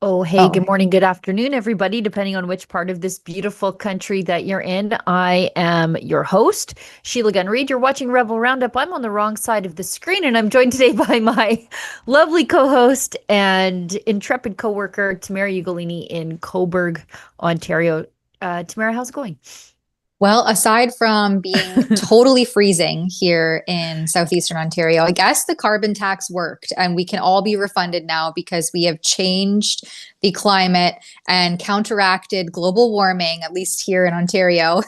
Oh, hey, Oh, good morning, good afternoon, everybody, depending on which part of this beautiful country that you're in. I am your host, Sheila Gunn Reid. You're watching Rebel Roundup. I'm on the wrong side of the screen, and I'm joined today by my lovely co-host and intrepid coworker, Tamara Ugolini in Coburg, Ontario. Tamara, how's it going? well, aside from being totally freezing here in southeastern Ontario, I guess the carbon tax worked and we can all be refunded now because we have changed the climate and counteracted global warming, at least here in Ontario.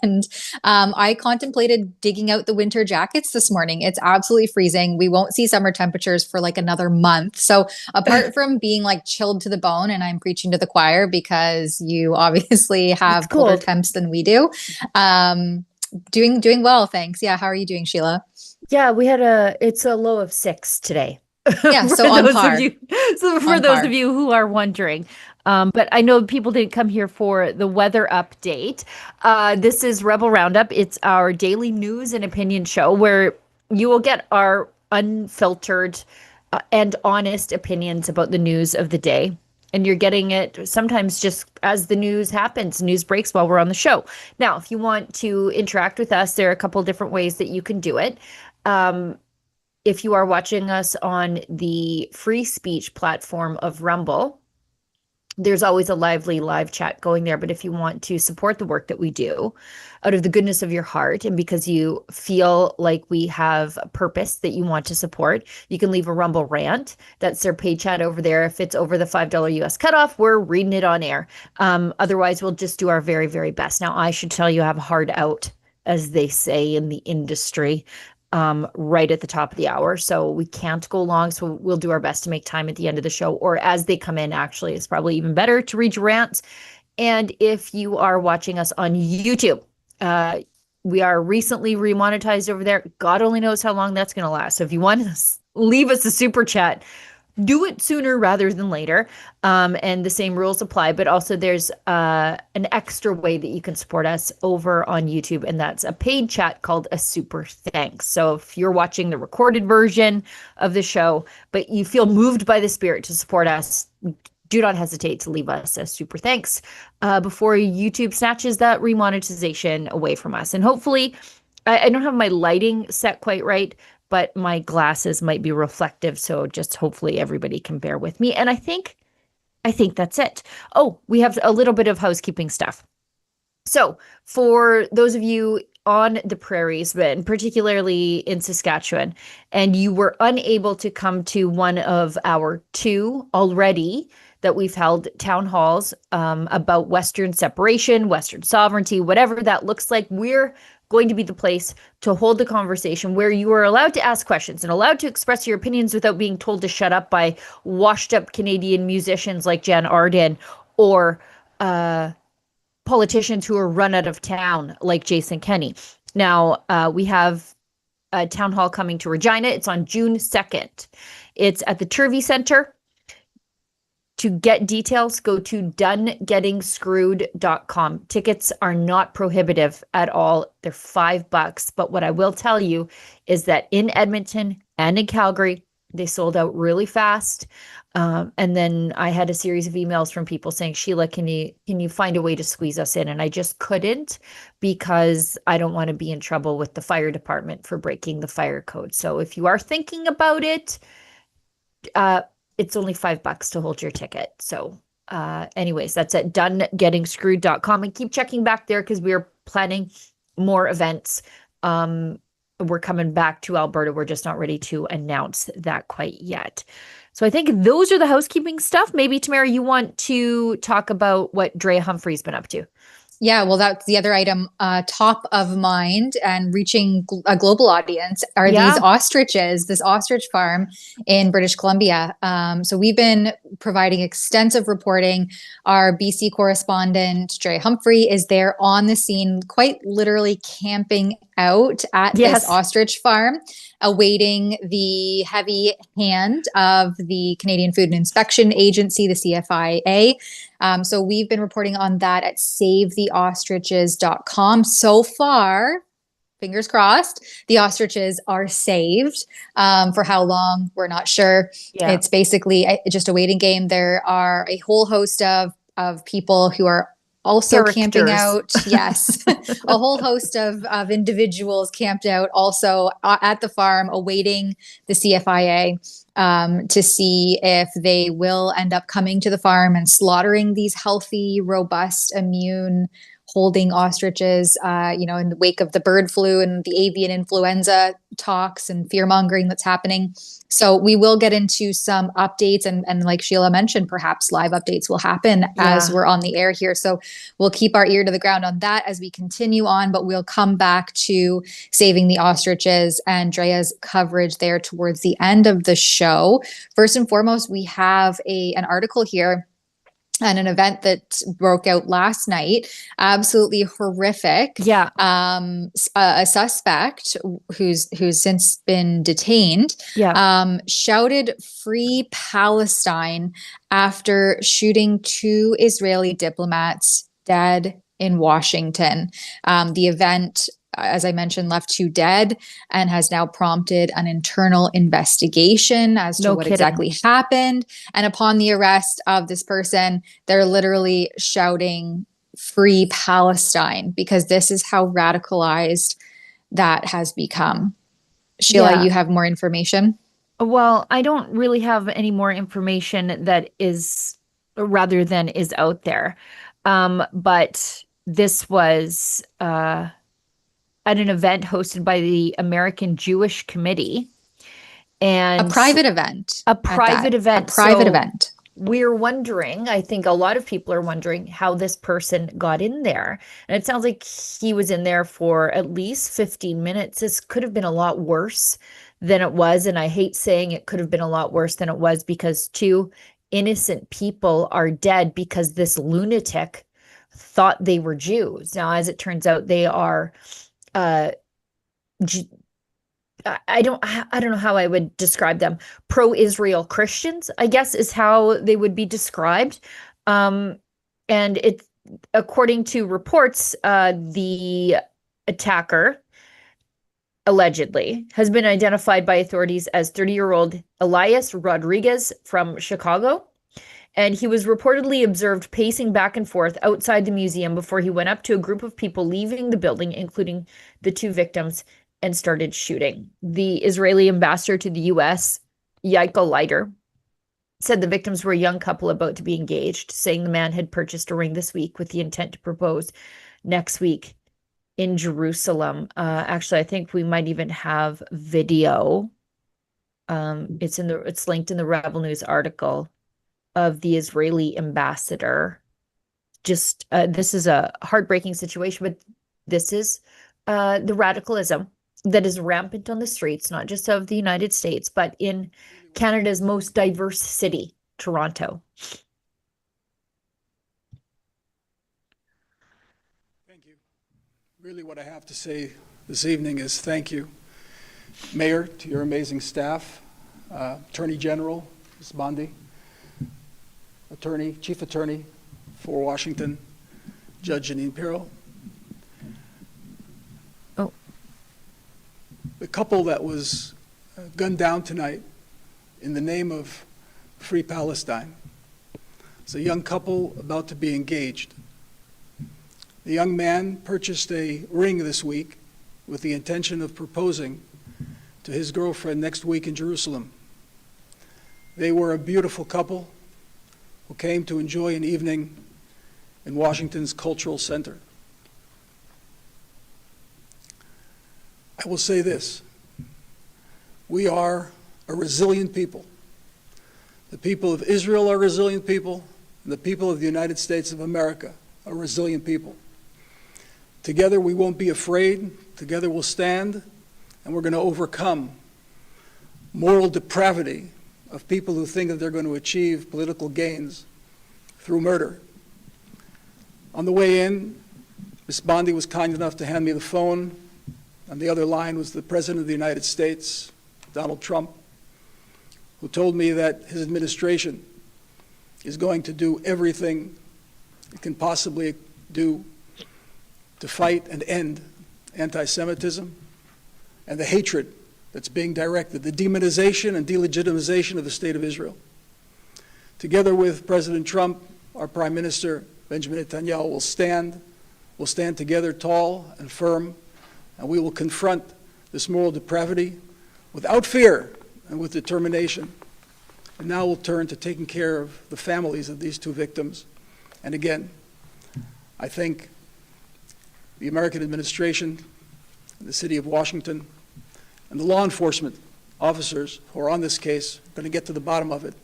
and I contemplated digging out the winter jackets this morning. It's absolutely freezing. We won't see summer temperatures for like another month. So, apart from being like chilled to the bone, and I'm preaching to the choir because you obviously It's have colder cold. temps than we do. Um, doing well, thanks. Yeah, how are you doing, Sheila? Yeah, it's a low of 6 today. Yeah, For so on those of par, you, so for on those of par. you who are wondering, but I know people didn't come here for the weather update. This is Rebel Roundup. It's our daily news and opinion show where you will get our unfiltered and honest opinions about the news of the day. And you're getting it sometimes just as the news happens, news breaks while we're on the show. Now, if you want to interact with us, there are a couple different ways that you can do it. Um, if you are watching us on the free speech platform of Rumble, there's always a lively live chat going there. But if you want to support the work that we do out of the goodness of your heart and because you feel like we have a purpose that you want to support, you can leave a Rumble rant. That's their paid chat over there. If it's over the $5 US cutoff, we're reading it on air. Otherwise, we'll just do our very, very best. Now, I should tell you, I have a hard out, as they say in the industry, right at the top of the hour. So we can't go long. So we'll do our best to make time at the end of the show or as they come in. Actually, it's probably even better to read your rants. And if you are watching us on YouTube, uh, we are recently remonetized over there. God only knows how long that's going to last. So if you want to leave us a super chat, do it sooner rather than later. And the same rules apply, but also there's an extra way that you can support us over on YouTube, and that's a paid chat called a super thanks. So if you're watching the recorded version of the show, but you feel moved by the spirit to support us, do not hesitate to leave us a super thanks before YouTube snatches that remonetization away from us. And hopefully, I don't have my lighting set quite right, but my glasses might be reflective. So just hopefully everybody can bear with me. And I think that's it. Oh, we have a little bit of housekeeping stuff. So for those of you on the prairies, but particularly in Saskatchewan, and you were unable to come to one of our two already that we've held town halls about Western separation, Western sovereignty, whatever that looks like, we're going to be the place to hold the conversation where you are allowed to ask questions and allowed to express your opinions without being told to shut up by washed up Canadian musicians like Jan Arden or politicians who are run out of town like Jason Kenney. Now, we have a town hall coming to Regina. It's on June 2nd. It's at the Turvey Center. To get details, go to donegettingscrewed.com. Tickets are not prohibitive at all. They're $5. But what I will tell you is that in Edmonton and in Calgary, they sold out really fast. And then I had a series of emails from people saying, Sheila, can you find a way to squeeze us in? And I just couldn't because I don't want to be in trouble with the fire department for breaking the fire code. So if you are thinking about it, uh, it's only $5 to hold your ticket. So, anyways, that's at donegettingscrewed.com and keep checking back there because we're planning more events. We're coming back to Alberta. We're just not ready to announce that quite yet. So I think those are the housekeeping stuff. Maybe Tamara, you want to talk about what Drea Humphrey's been up to. Yeah, well, that's the other item, top of mind and reaching a global audience are these Yeah. ostriches, this ostrich farm in British Columbia. So we've been providing extensive reporting. Our BC correspondent, Dre Humphrey, is there on the scene, quite literally camping out at this Yes. ostrich farm, awaiting the heavy hand of the Canadian Food and Inspection Agency, the CFIA. So we've been reporting on that at savetheostriches.com. So far, fingers crossed, the ostriches are saved. For how long, we're not sure. Yeah. It's basically just a waiting game. There are a whole host of people who are also camping Characters. out. Yes, a whole host of individuals camped out also at the farm awaiting the CFIA to see if they will end up coming to the farm and slaughtering these healthy, robust, immune holding ostriches, in the wake of the bird flu and the avian influenza talks and fear mongering that's happening. So we will get into some updates, and like Sheila mentioned, perhaps live updates will happen as we're on the air here. So we'll keep our ear to the ground on that as we continue on, but we'll come back to saving the ostriches and Drea's coverage there towards the end of the show. First and foremost, we have an article here and an event that broke out last night. Absolutely horrific. Yeah. A suspect who's since been detained, shouted "Free Palestine" after shooting 2 Israeli diplomats dead in Washington. The event, as I mentioned, left 2 dead and has now prompted an internal investigation as to what exactly happened. And upon the arrest of this person, they're literally shouting "Free Palestine" because this is how radicalized that has become. Sheila, you have more information? Well, I don't really have any more information that is rather than is out there. But this was at an event hosted by the American Jewish Committee, and a private event. A private event. We're wondering, I think a lot of people are wondering how this person got in there. And it sounds like he was in there for at least 15 minutes. This could have been a lot worse than it was. And I hate saying it could have been a lot worse than it was because 2 innocent people are dead because this lunatic thought they were Jews. Now, as it turns out, they are I don't know how I would describe them. Pro-Israel Christians, I guess, is how they would be described. And it, according to reports, the attacker allegedly has been identified by authorities as 30-year-old Elias Rodriguez from Chicago. And he was reportedly observed pacing back and forth outside the museum before he went up to a group of people leaving the building, including the 2 victims, and started shooting. The Israeli ambassador to the U.S., Yaakov Leiter, said the victims were a young couple about to be engaged, saying the man had purchased a ring this week with the intent to propose next week in Jerusalem. Actually, I think we might even have video. It's linked in the Rebel News article of the Israeli ambassador. Just this is a heartbreaking situation, but this is the radicalism that is rampant on the streets, not just of the United States, but in Canada's most diverse city, Toronto. Thank you. Really what I have to say this evening is thank you, Mayor, to your amazing staff, Attorney General, Ms. Bondi, Chief Attorney for Washington, Judge Janine Pirro. Oh. The couple that was gunned down tonight in the name of Free Palestine. It's a young couple about to be engaged. The young man purchased a ring this week with the intention of proposing to his girlfriend next week in Jerusalem. They were a beautiful couple who came to enjoy an evening in Washington's Cultural Center. I will say this: we are a resilient people. The people of Israel are resilient people, and the people of the United States of America are resilient people. Together we won't be afraid, together we'll stand, and we're going to overcome moral depravity of people who think that they're going to achieve political gains through murder. On the way in, Ms. Bondi was kind enough to hand me the phone. On the other line was the President of the United States, Donald Trump, who told me that his administration is going to do everything it can possibly do to fight and end anti-Semitism, and the hatred that's being directed, the demonization and delegitimization of the State of Israel. Together with President Trump, our Prime Minister, Benjamin Netanyahu, will stand together tall and firm, and we will confront this moral depravity without fear and with determination. And now we'll turn to taking care of the families of these two victims. And again, I think the American administration, and the city of Washington, and the law enforcement officers who are on this case are going to get to the bottom of it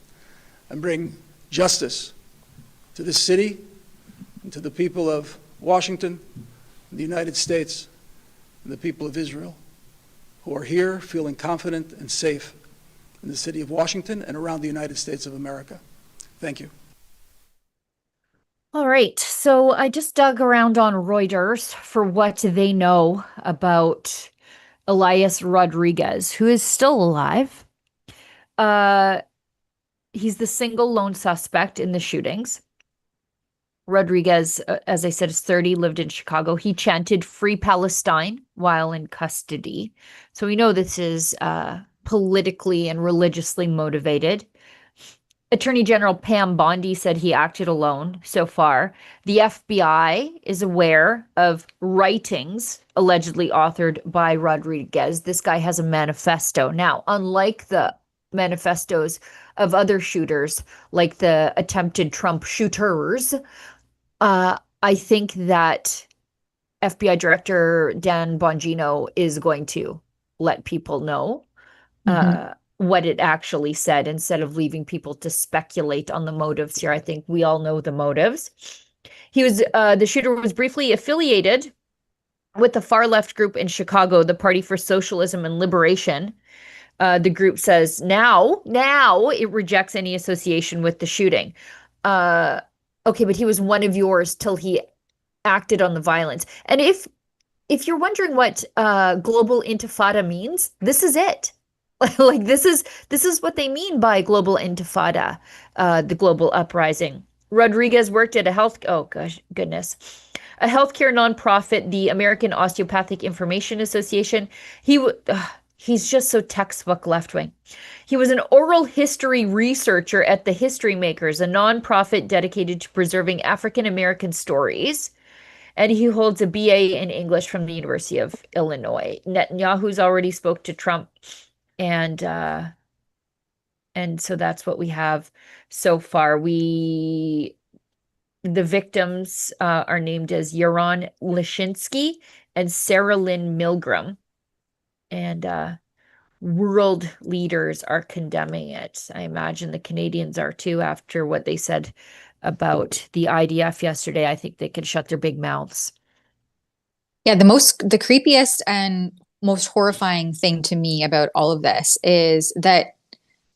and bring justice to this city and to the people of Washington, and the United States, and the people of Israel who are here feeling confident and safe in the city of Washington and around the United States of America. Thank you. All right. So I just dug around on Reuters for what they know about Elias Rodriguez, who is still alive. He's the single lone suspect in the shootings. Rodriguez, as I said, is 30, lived in Chicago. He chanted "Free Palestine" while in custody. So we know this is politically and religiously motivated. Attorney General Pam Bondi said he acted alone so far. The FBI is aware of writings allegedly authored by Rodriguez. This guy has a manifesto. Now, unlike the manifestos of other shooters, like the attempted Trump shooters, I think that FBI Director Dan Bongino is going to let people know what it actually said instead of leaving people to speculate on the motives here. I think we all know the motives. The shooter was briefly affiliated with the far left group in Chicago, the Party for Socialism and Liberation. The group says now it rejects any association with the shooting. Okay, but he was one of yours till he acted on the violence. And if you're wondering what global intifada means, this is it. Like this is what they mean by global intifada, the global uprising. Rodriguez worked at a healthcare nonprofit, the American Osteopathic Information Association. He's just so textbook left-wing. He was an oral history researcher at the History Makers, a nonprofit dedicated to preserving African American stories. And he holds a BA in English from the University of Illinois. Netanyahu's already spoke to Trump, and so that's what we have so far. The victims are named as Yaron Lishinsky and Sarah Lynn Milgram. And world leaders are condemning it. I imagine the Canadians are too, after what they said about the IDF yesterday. I think they could shut their big mouths. Yeah, the creepiest and most horrifying thing to me about all of this is that,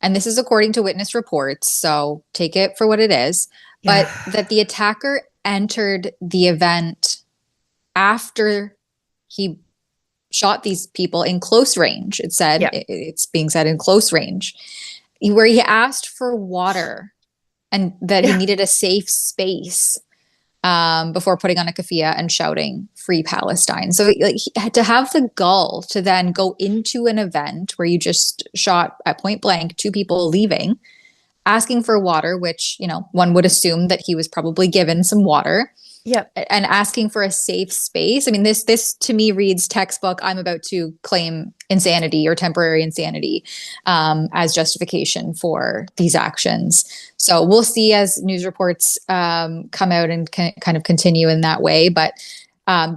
and this is according to witness reports, so take it for what it is, but that the attacker entered the event after he shot these people in close range. It's being said in close range, where he asked for water and that he needed a safe space before putting on a keffiyeh and shouting "Free Palestine." So to have the gall to then go into an event where you just shot at point blank two people leaving, asking for water, which, one would assume that he was probably given some water. Yeah. And asking for a safe space. I mean, this to me reads textbook, I'm about to claim insanity or temporary insanity as justification for these actions. So we'll see as news reports come out and kind of continue in that way. But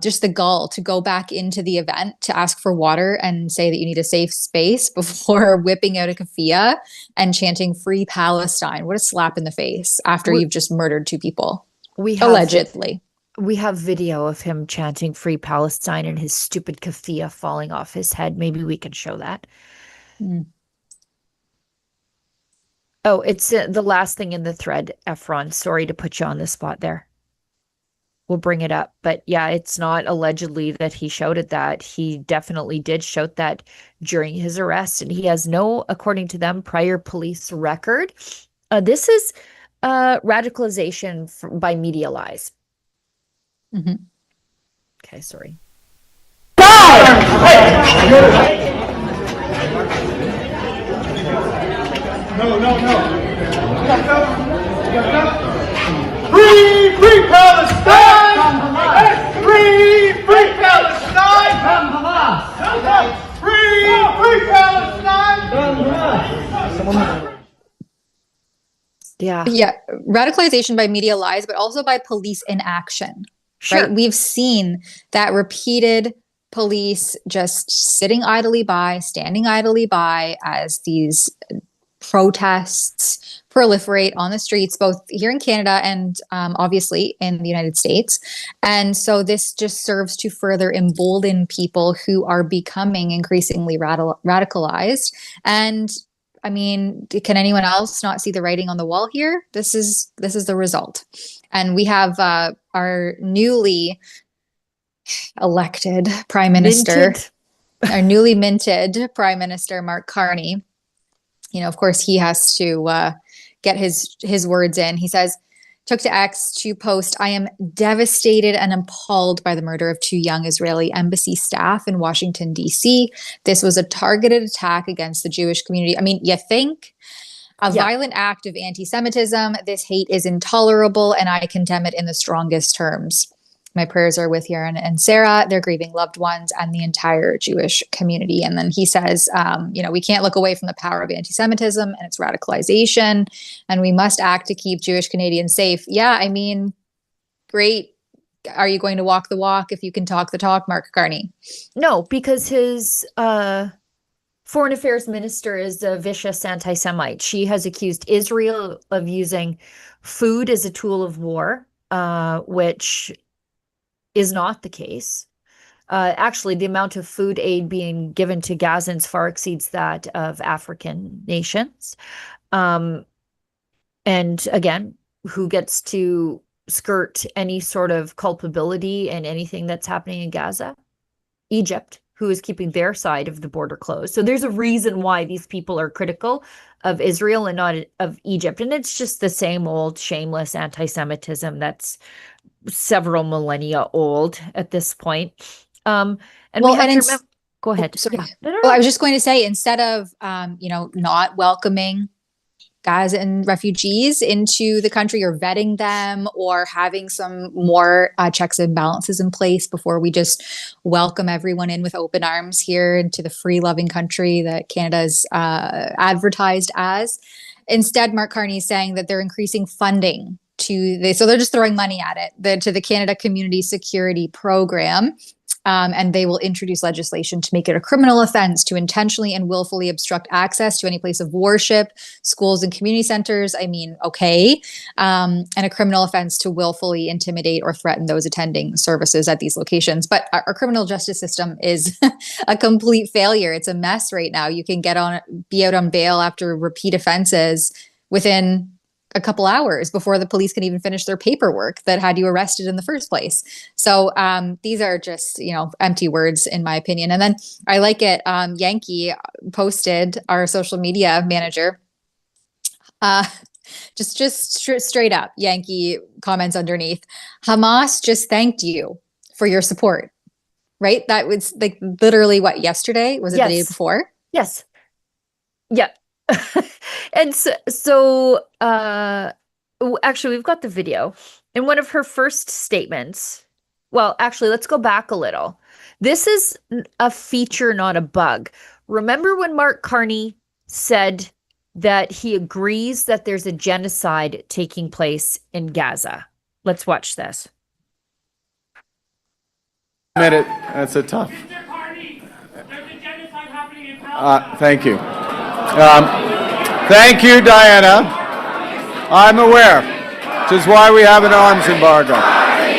just the gall to go back into the event to ask for water and say that you need a safe space before whipping out a keffiyeh and chanting "Free Palestine." What a slap in the face after you've just murdered two people. Allegedly. We have video of him chanting "Free Palestine" and his stupid keffiyeh falling off his head. Maybe we can show that. Oh, it's the last thing in the thread, Efron. Sorry to put you on the spot there. We'll bring it up. But yeah, it's not allegedly that he shouted that. He definitely did shout that during his arrest. And he has no, according to them, prior police record. This is radicalization by media lies. Okay, sorry. Free, free Palestine! Free, free Palestine! Free, free Palestine! Yeah. Yeah, radicalization by media lies, but also by police inaction. Sure. Right? We've seen that repeated police just sitting idly by, standing idly by as these protests proliferate on the streets, both here in Canada and obviously in the United States. And so this just serves to further embolden people who are becoming increasingly radicalized. And I mean, can anyone else not see the writing on the wall here? This is the result. And we have our newly elected prime minister, our newly minted prime minister, Mark Carney. You know, of course, he has to get his words in. He says, took to X to post, "I am devastated and appalled by the murder of 2 young Israeli embassy staff in Washington, D.C. This was a targeted attack against the Jewish community." I mean, you think? A violent act of anti-Semitism. This hate is intolerable, and I condemn it in the strongest terms. My prayers are with Yaron and Sarah, their grieving loved ones, and the entire Jewish community. And then he says, we can't look away from the power of anti-Semitism and its radicalization, and we must act to keep Jewish Canadians safe. Yeah, I mean, great. Are you going to walk the walk if you can talk the talk, Mark Carney? No, because his foreign affairs minister is a vicious anti-Semite. She has accused Israel of using food as a tool of war, which is not the case. Actually, the amount of food aid being given to Gazans far exceeds that of African nations. And again, who gets to skirt any sort of culpability in anything that's happening in Gaza? Egypt, who is keeping their side of the border closed. So there's a reason why these people are critical of Israel and not of Egypt. And it's just the same old shameless anti-Semitism that's several millennia old at this point. And we have to remember. Go ahead. Sorry. Yeah. No. Well, I was just going to say, instead of not welcoming Gazan refugees into the country or vetting them or having some more checks and balances in place before we just welcome everyone in with open arms here into the free loving country that Canada's advertised as. Instead, Mark Carney is saying that they're increasing funding so they're just throwing money at it, to the Canada Community Security Program. And they will introduce legislation to make it a criminal offense to intentionally and willfully obstruct access to any place of worship, schools and community centers. I mean, okay. And a criminal offense to willfully intimidate or threaten those attending services at these locations. But our criminal justice system is a complete failure. It's a mess right now. You can be out on bail after repeat offenses within a couple hours before the police can even finish their paperwork that had you arrested in the first place. So these are just, empty words in my opinion. And then I like it. Yankee posted, our social media manager, just straight up, Yankee comments underneath, "Hamas just thanked you for your support." Right? That was like literally yesterday? Was it the day before? Yes. Yeah. And so actually, we've got the video. In one of her first statements, well, actually, let's go back a little. This is a feature, not a bug. Remember when Mark Carney said that he agrees that there's a genocide taking place in Gaza? Let's watch this. Minute. That's a tough. Mr. Carney, there's a genocide happening in Palestine. Thank you. Thank you, Diana. I'm aware, which is why we have an arms embargo. We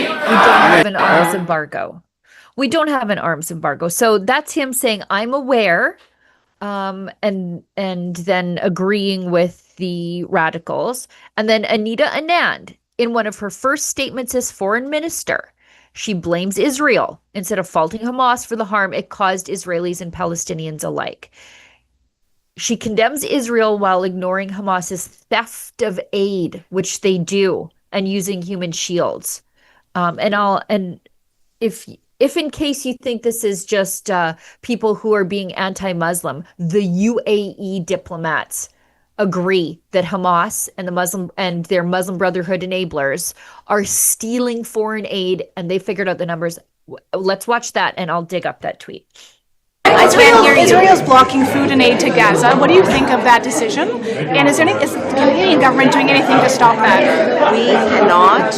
don't have an arms embargo. We don't have an arms embargo. So that's him saying, "I'm aware," and then agreeing with the radicals. And then Anita Anand, in one of her first statements as foreign minister, she blames Israel instead of faulting Hamas for the harm it caused Israelis and Palestinians alike. She condemns Israel while ignoring Hamas's theft of aid, which they do, and using human shields. And if if in case you think this is just people who are being anti-Muslim, the UAE diplomats agree that Hamas and the Muslim and their Muslim Brotherhood enablers are stealing foreign aid, and they figured out the numbers. Let's watch that, and I'll dig up that tweet. Israel's blocking food and aid to Gaza. What do you think of that decision? And is the Canadian government doing anything to stop that? We cannot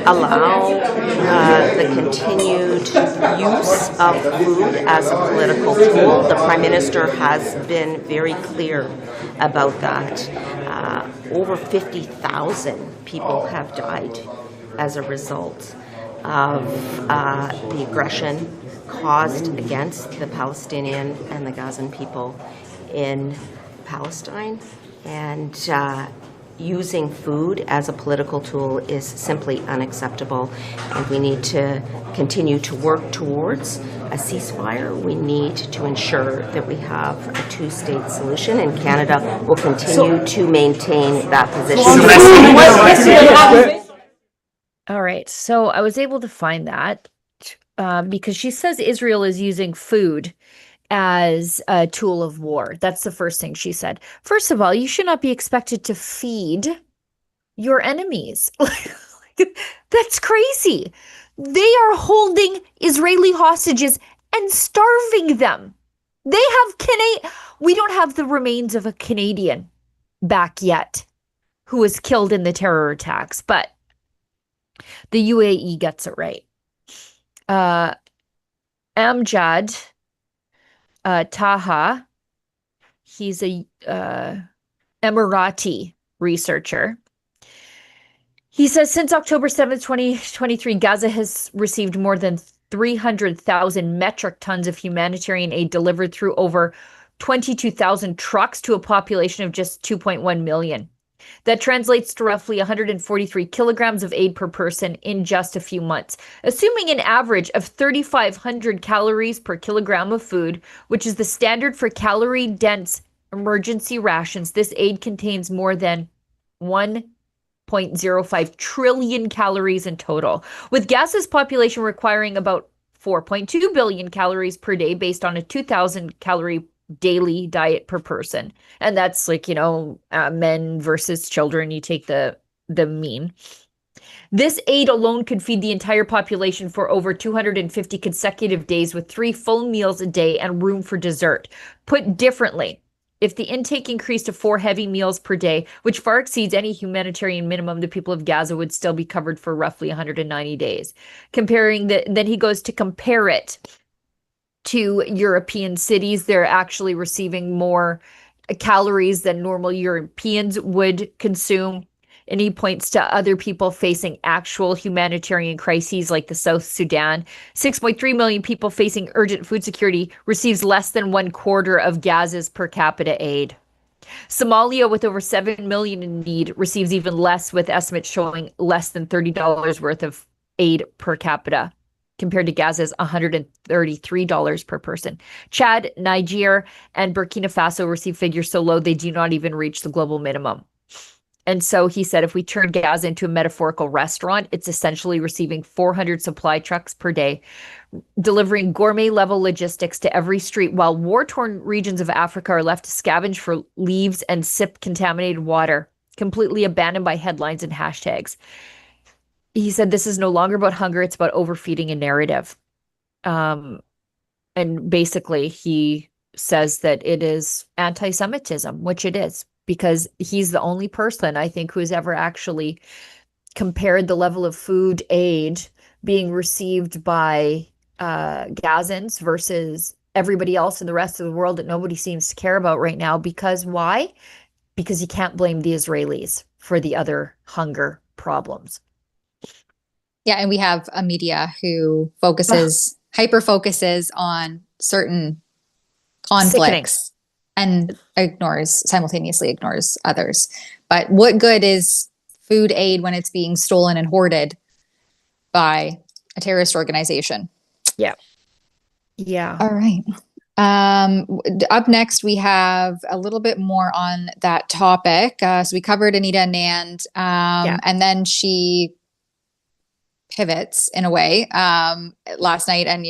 allow the continued use of food as a political tool. The Prime Minister has been very clear about that. Over 50,000 people have died as a result of the aggression caused against the Palestinian and the Gazan people in Palestine. And using food as a political tool is simply unacceptable. And we need to continue to work towards a ceasefire. We need to ensure that we have a two-state solution, and Canada will continue to maintain that position. All right, so I was able to find that because she says Israel is using food as a tool of war. That's the first thing she said. First of all, you should not be expected to feed your enemies. That's crazy. They are holding Israeli hostages and starving them. They have we don't have the remains of a Canadian back yet who was killed in the terror attacks, but the UAE gets it right. Amjad Taha, he's a Emirati researcher. He says since October 7th, 2023, Gaza has received more than 300,000 metric tons of humanitarian aid delivered through over 22,000 trucks to a population of just 2.1 million. That translates to roughly 143 kilograms of aid per person in just a few months. Assuming an average of 3,500 calories per kilogram of food, which is the standard for calorie-dense emergency rations, this aid contains more than 1.05 trillion calories in total, with Gaza's population requiring about 4.2 billion calories per day based on a 2,000 calorie daily diet per person. And that's like, men versus children. You take the mean. This aid alone could feed the entire population for over 250 consecutive days with 3 full meals a day and room for dessert. Put differently, if the intake increased to 4 heavy meals per day, which far exceeds any humanitarian minimum, the people of Gaza would still be covered for roughly 190 days. Then he goes to compare it to European cities. They're actually receiving more calories than normal Europeans would consume. And he points to other people facing actual humanitarian crises like the South Sudan. 6.3 million people facing urgent food security receives less than 1/4 of Gaza's per capita aid. Somalia, with over 7 million in need, receives even less, with estimates showing less than $30 worth of aid per capita, compared to Gaza's $133 per person. Chad, Niger, and Burkina Faso receive figures so low they do not even reach the global minimum. And so he said, if we turn Gaza into a metaphorical restaurant, it's essentially receiving 400 supply trucks per day, delivering gourmet-level logistics to every street, while war-torn regions of Africa are left to scavenge for leaves and sip contaminated water, completely abandoned by headlines and hashtags. He said this is no longer about hunger, it's about overfeeding a narrative. And basically, he says that it is anti-Semitism, which it is, because he's the only person, I think, who has ever actually compared the level of food aid being received by Gazans versus everybody else in the rest of the world that nobody seems to care about right now. Because why? Because you can't blame the Israelis for the other hunger problems. Yeah, and we have a media who hyper focuses on certain conflicts and simultaneously ignores others. But what good is food aid when it's being stolen and hoarded by a terrorist organization? Yeah. Yeah. All right. Up next, we have a little bit more on that topic. So we covered Anita Anand, and then she pivots in a way last night, and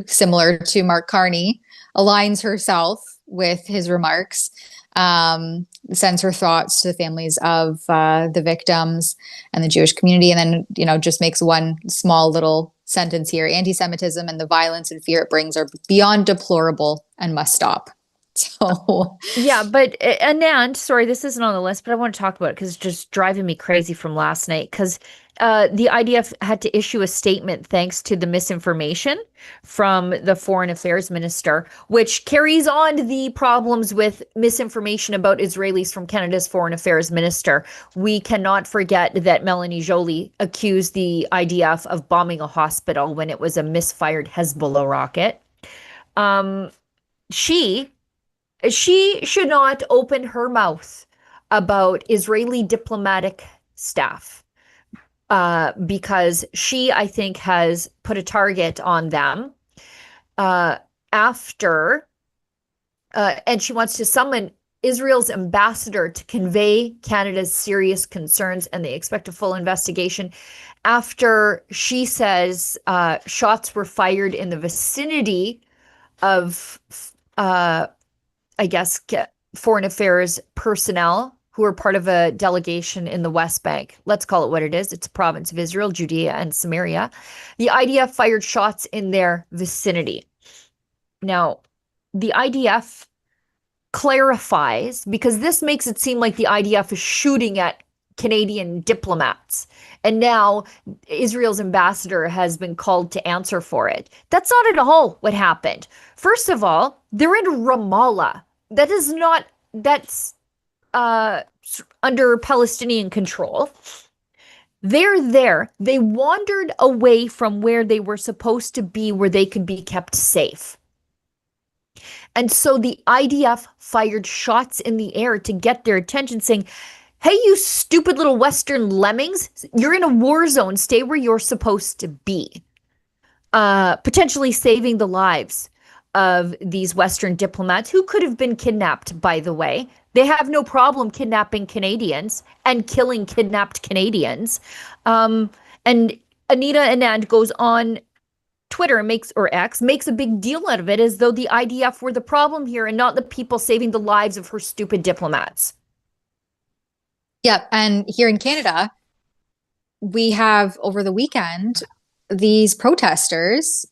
similar to Mark Carney, aligns herself with his remarks, sends her thoughts to the families of the victims and the Jewish community, and then just makes one small little sentence here: anti-Semitism and the violence and fear it brings are beyond deplorable and must stop. So yeah, but Anand, sorry, this isn't on the list, but I want to talk about it because it's just driving me crazy from last night. Because the IDF had to issue a statement thanks to the misinformation from the foreign affairs minister, which carries on the problems with misinformation about Israelis from Canada's foreign affairs minister. We cannot forget that Melanie Joly accused the IDF of bombing a hospital when it was a misfired Hezbollah rocket. She should not open her mouth about Israeli diplomatic staff because she, I think, has put a target on them after, and she wants to summon Israel's ambassador to convey Canada's serious concerns, and they expect a full investigation after she says shots were fired in the vicinity of I guess, foreign affairs personnel who are part of a delegation in the West Bank. Let's call it what it is. It's a province of Israel, Judea and Samaria. The IDF fired shots in their vicinity. Now, the IDF clarifies, because this makes it seem like the IDF is shooting at Canadian diplomats. And now Israel's ambassador has been called to answer for it. That's not at all what happened. First of all, they're in Ramallah. That's under Palestinian control. They're there. They wandered away from where they were supposed to be, where they could be kept safe. And so the IDF fired shots in the air to get their attention, saying, hey, you stupid little Western lemmings, you're in a war zone. Stay where you're supposed to be. Potentially saving the lives of these Western diplomats who could have been kidnapped, by the way. They have no problem kidnapping Canadians and killing kidnapped Canadians. And Anita Anand goes on Twitter and makes a big deal out of it, as though the IDF were the problem here and not the people saving the lives of her stupid diplomats. Yeah, and here in Canada, we have over the weekend these protesters,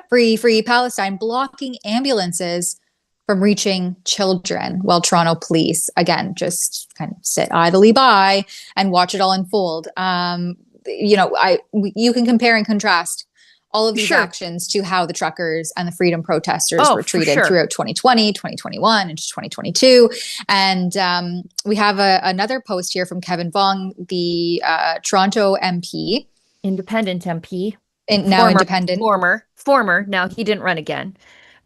Free Palestine, blocking ambulances from reaching children, while Toronto police, again, just kind of sit idly by and watch it all unfold. You can compare and contrast all of these actions to how the truckers and the freedom protesters were treated throughout 2020, 2021, and 2022. And we have another post here from Kevin Vuong, the Toronto MP. Independent MP. Independent. Former. Now, he didn't run again.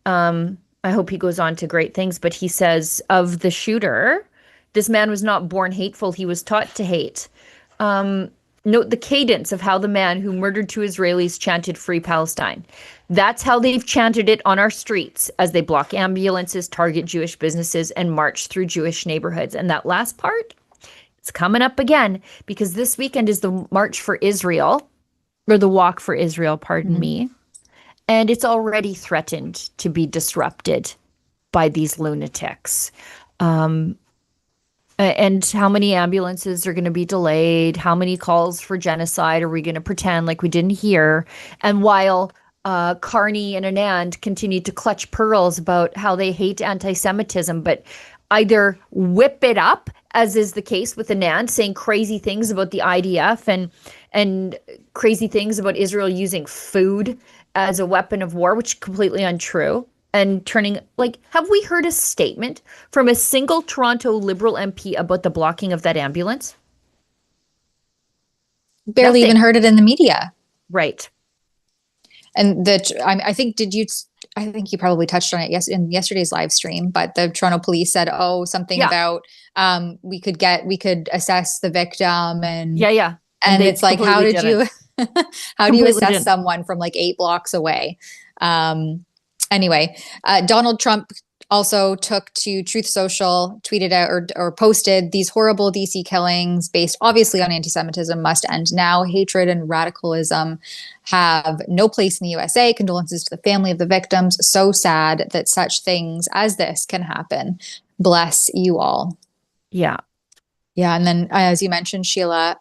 I hope he goes on to great things. But he says of the shooter, this man was not born hateful. He was taught to hate. Note the cadence of how the man who murdered 2 Israelis chanted Free Palestine. That's how they've chanted it on our streets as they block ambulances, target Jewish businesses, and march through Jewish neighborhoods. And that last part, it's coming up again, because this weekend is the March for Israel, or the Walk for Israel, pardon me. And it's already threatened to be disrupted by these lunatics. And how many ambulances are going to be delayed? How many calls for genocide are we going to pretend like we didn't hear? And while Carney and Anand continue to clutch pearls about how they hate anti-Semitism, but either whip it up, as is the case with Anand, saying crazy things about the IDF and crazy things about Israel using food as a weapon of war, which is completely untrue. And turning, have we heard a statement from a single Toronto Liberal MP about the blocking of that ambulance? Barely even heard it in the media. Right. And I think you probably touched on it in yesterday's live stream, but the Toronto police said, something about we could assess the victim and and it's like, how do you assess someone from 8 blocks away? Anyway, Donald Trump also took to Truth Social, tweeted out or posted, "These horrible DC killings based obviously on anti-Semitism must end now. Hatred and radicalism have no place in the USA. Condolences to the family of the victims. So sad that such things as this can happen. Bless you all." Yeah. Yeah, and then as you mentioned, Sheila,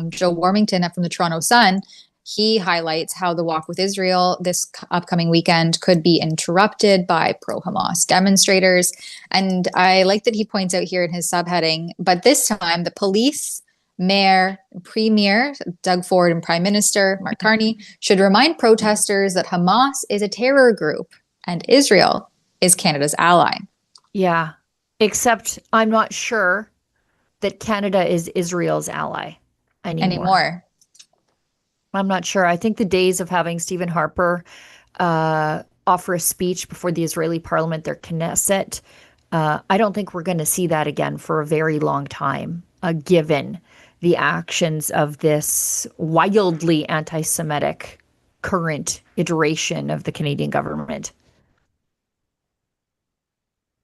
Joe Warmington from the Toronto Sun, he highlights how the walk with Israel this upcoming weekend could be interrupted by pro-Hamas demonstrators. And I like that he points out here in his subheading, but this time the police, mayor, premier, Doug Ford, and Prime Minister Mark Carney should remind protesters that Hamas is a terror group and Israel is Canada's ally. Yeah. Except I'm not sure that Canada is Israel's ally anymore. I'm not sure. I think the days of having Stephen Harper offer a speech before the Israeli parliament, their Knesset, I don't think we're going to see that again for a very long time, given the actions of this wildly anti-Semitic current iteration of the Canadian government.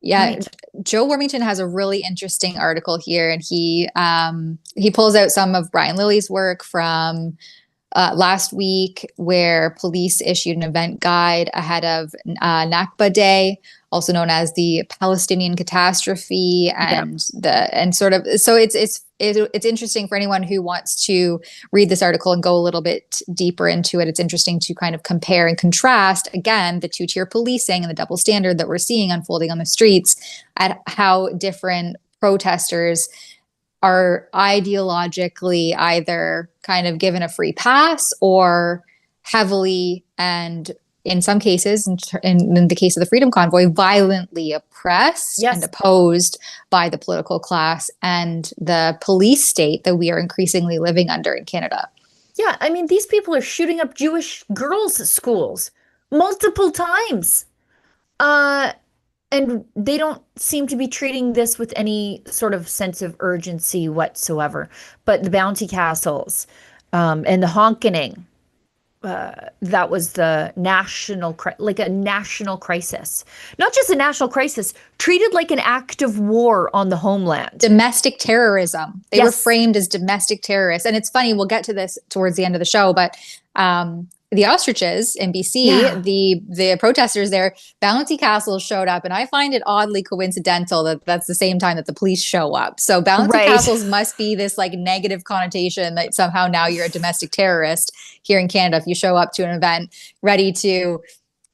Yeah, Right. Joe Warmington has a really interesting article here, and he pulls out some of Brian Lilly's work from last week, where police issued an event guide ahead of Nakba Day, also known as the Palestinian catastrophe, and it's interesting for anyone who wants to read this article and go a little bit deeper into it. It's interesting to kind of compare and contrast again the two-tier policing and the double standard that we're seeing unfolding on the streets, at how different protesters are ideologically either kind of given a free pass or heavily, and in some cases, in the case of the Freedom Convoy, violently oppressed and opposed by the political class and the police state that we are increasingly living under in Canada. Yeah, I mean, these people are shooting up Jewish girls' schools multiple times. And they don't seem to be treating this with any sort of sense of urgency whatsoever. But the bounty castles and the honkening, that was the national crisis. Not just a national crisis, treated like an act of war on the homeland. Domestic terrorism. They were framed as domestic terrorists. And it's funny, we'll get to this towards the end of the show, but the Ostriches in BC, the protesters there, bounty castles showed up. And I find it oddly coincidental that that's the same time that the police show up. So bounty castles must be this like negative connotation that somehow now you're a domestic terrorist here in Canada if you show up to an event ready to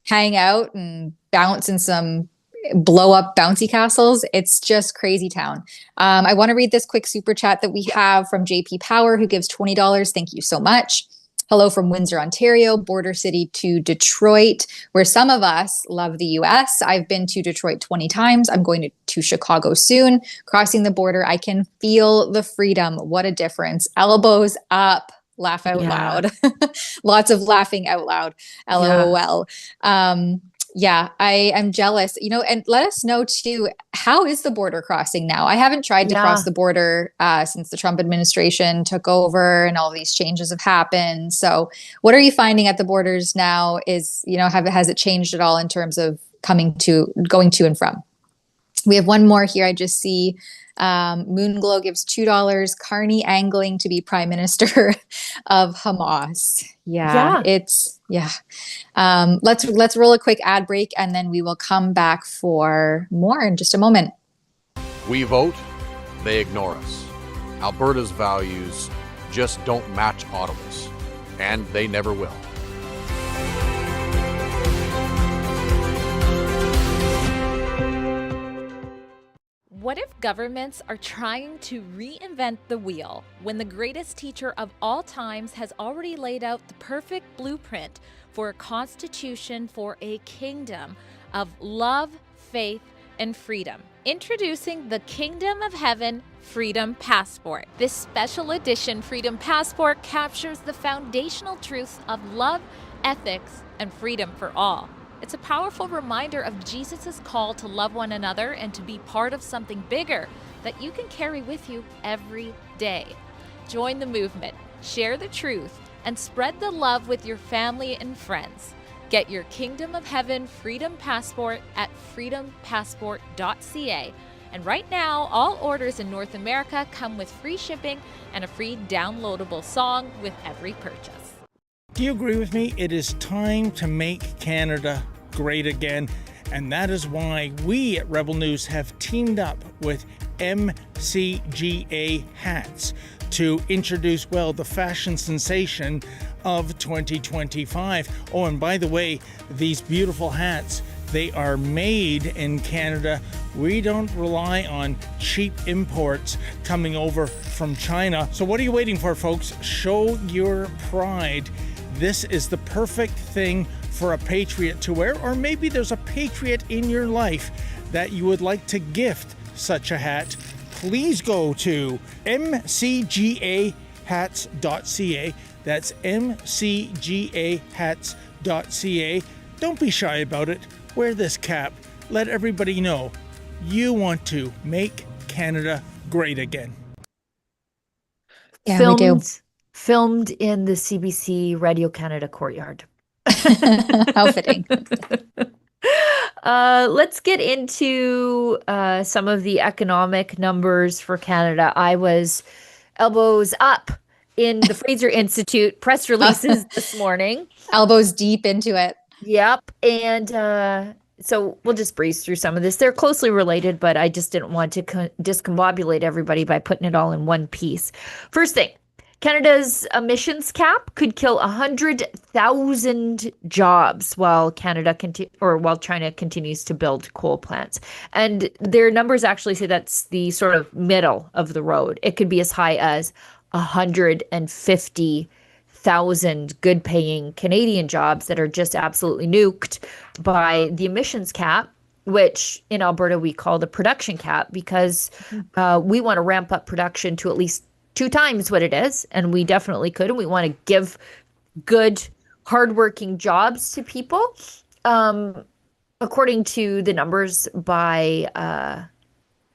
hang out and bounce in some blow up bouncy castles. It's just crazy town. I want to read this quick super chat that we have from JP Power, who gives $20. Thank you so much. Hello from Windsor, Ontario, border city to Detroit, where some of us love the US. I've been to Detroit 20 times. I'm going to Chicago soon. Crossing the border, I can feel the freedom. What a difference. Elbows up. Laugh out loud. Lots of laughing out loud. LOL. Yeah, I am jealous, and let us know too, how is the border crossing now? I haven't tried to cross the border since the Trump administration took over and all these changes have happened. So what are you finding at the borders now? Has it changed at all in terms of going to and from? We have one more here. I just see Moonglow gives $2. Carney angling to be prime minister of Hamas. Let's roll a quick ad break and then we will come back for more in just a moment. We vote, they ignore us. Alberta's values just don't match Ottawa's, and they never will. What if governments are trying to reinvent the wheel when the greatest teacher of all times has already laid out the perfect blueprint for a constitution for a kingdom of love, faith, and freedom? Introducing the Kingdom of Heaven Freedom Passport. This special edition Freedom Passport captures the foundational truths of love, ethics, and freedom for all. It's a powerful reminder of Jesus' call to love one another and to be part of something bigger that you can carry with you every day. Join the movement, share the truth, and spread the love with your family and friends. Get your Kingdom of Heaven Freedom Passport at freedompassport.ca. And right now, all orders in North America come with free shipping and a free downloadable song with every purchase. Do you agree with me? It is time to make Canada great again. And that is why we at Rebel News have teamed up with MCGA Hats to introduce, the fashion sensation of 2025. Oh, and by the way, these beautiful hats, they are made in Canada. We don't rely on cheap imports coming over from China. So what are you waiting for, folks? Show your pride. This is the perfect thing for a patriot to wear, or maybe there's a patriot in your life that you would like to gift such a hat. Please go to mcgahats.ca. That's mcgahats.ca. Don't be shy about it. Wear this cap. Let everybody know you want to make Canada great again. Yeah, we do. Filmed in the CBC Radio Canada courtyard. How fitting. Let's get into some of the economic numbers for Canada. I was elbows up in the Fraser Institute press releases this morning. Elbows deep into it. Yep. And so we'll just breeze through some of this. They're closely related, but I just didn't want to discombobulate everybody by putting it all in one piece. First thing, Canada's emissions cap could kill 100,000 jobs while China continues to build coal plants. And their numbers actually say that's the sort of middle of the road. It could be as high as 150,000 good-paying Canadian jobs that are just absolutely nuked by the emissions cap, which in Alberta we call the production cap, because we want to ramp up production to at least 2 times what it is, and we definitely could, and we want to give good, hardworking jobs to people. According to the numbers by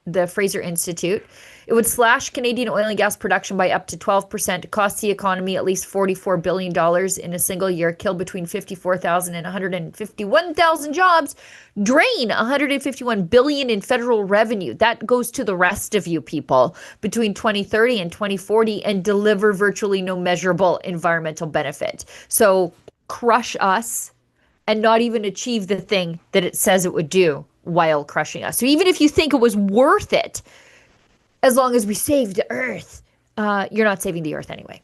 the Fraser Institute, it would slash Canadian oil and gas production by up to 12%, cost the economy at least $44 billion in a single year, kill between 54,000 and 151,000 jobs, drain $151 billion in federal revenue. That goes to the rest of you people between 2030 and 2040 and deliver virtually no measurable environmental benefit. So crush us and not even achieve the thing that it says it would do while crushing us. So even if you think it was worth it, as long as we save the earth, you're not saving the earth anyway.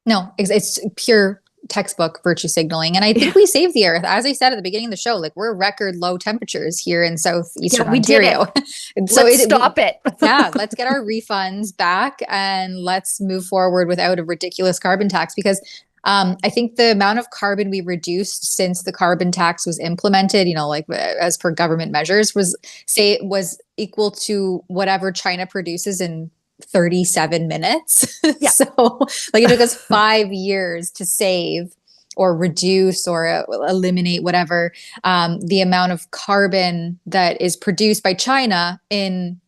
No, it's pure textbook virtue signaling. And I think we saved the earth. As I said at the beginning of the show, like, we're record low temperatures here in southeastern Ontario. So let's stop it. Yeah, let's get our refunds back and let's move forward without a ridiculous carbon tax, because I think the amount of carbon we reduced since the carbon tax was implemented, as per government measures, was equal to whatever China produces in 37 minutes. Yeah. So it took us 5 years to save or reduce or eliminate whatever the amount of carbon that is produced by China in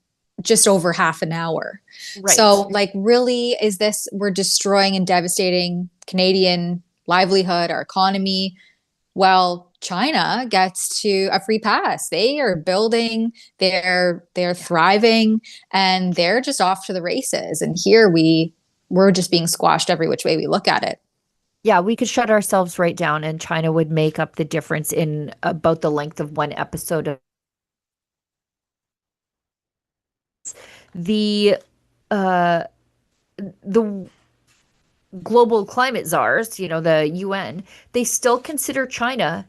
just over half an hour. Right. So really, we're destroying and devastating Canadian livelihood, our economy. Well, China gets to a free pass. They are building, they're thriving, and they're just off to the races. And here we're just being squashed every which way we look at it. Yeah, we could shut ourselves right down and China would make up the difference in about the length of one episode of the global climate czars, the UN, they still consider China